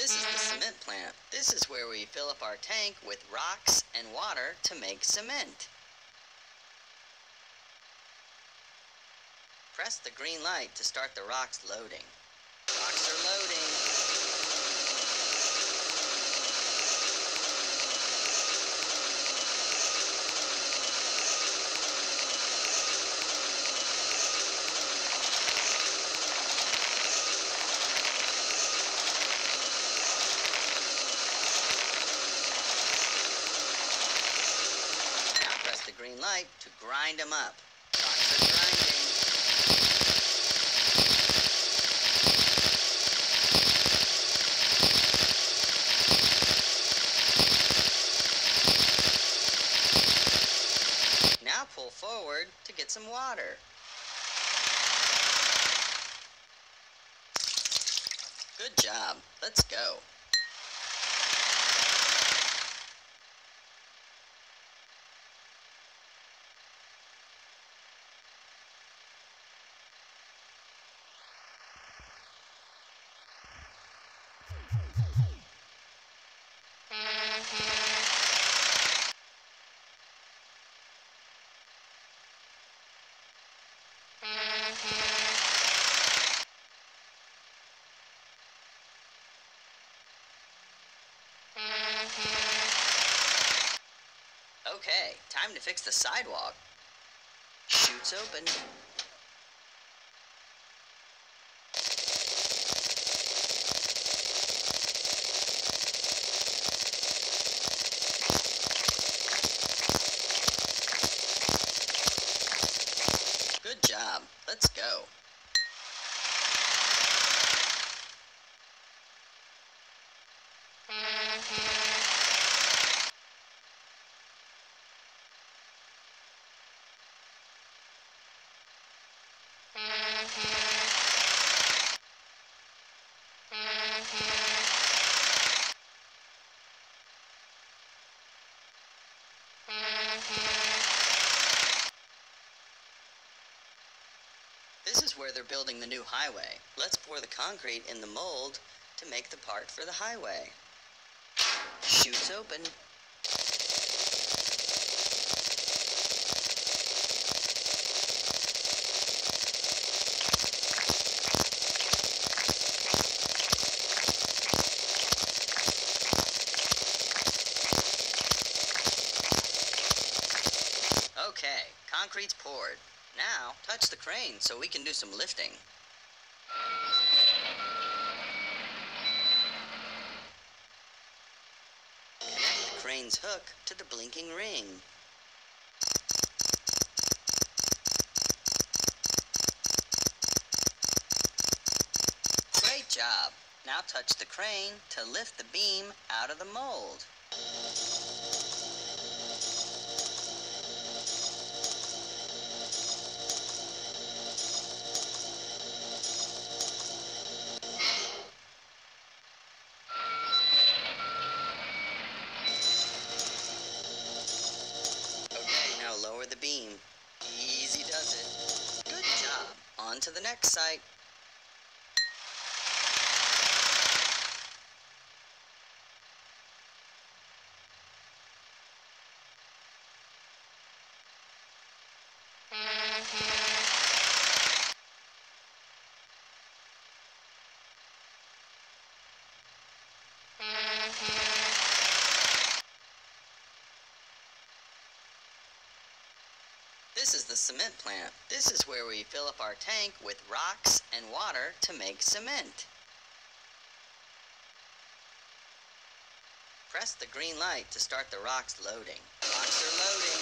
This is the cement plant. This is where we fill up our tank with rocks and water to make cement. Press the green light to start the rocks loading. Rocks are loading. Green light to grind them up. Rocks are grinding. Now pull forward to get some water. Good job. Let's go. Okay, time to fix the sidewalk. Chutes open. Good job. Let's go. This is where they're building the new highway. Let's pour the concrete in the mold to make the part for the highway. Chutes open. Okay, concrete's poured. Now, touch the crane so we can do some lifting. Connect the crane's hook to the blinking ring. Great job! Now touch the crane to lift the beam out of the mold. Lower the beam. Easy does it. Good job. On to the next site. This is the cement plant. This is where we fill up our tank with rocks and water to make cement. Press the green light to start the rocks loading. Rocks are loading.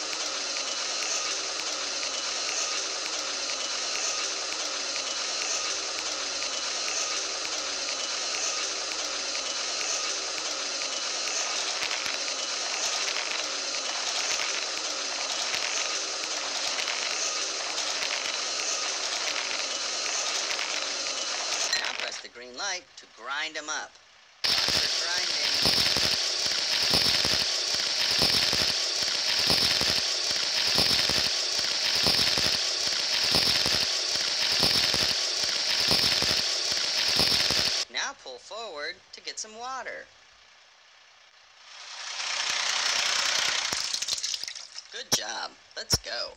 The green light to grind them up. Rocks are grinding. Now pull forward to get some water. Good job. Let's go.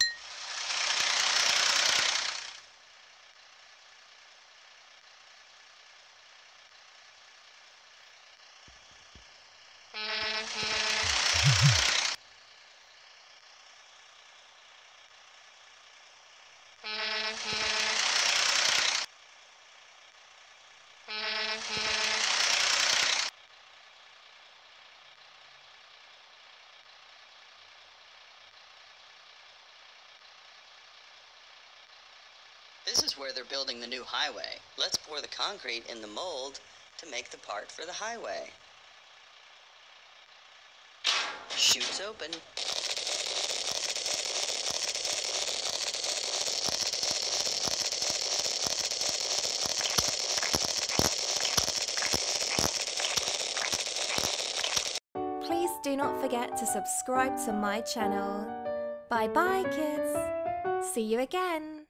This is where they're building the new highway. Let's pour the concrete in the mold to make the part for the highway. Chute's open. Please do not forget to subscribe to my channel. Bye bye kids. See you again.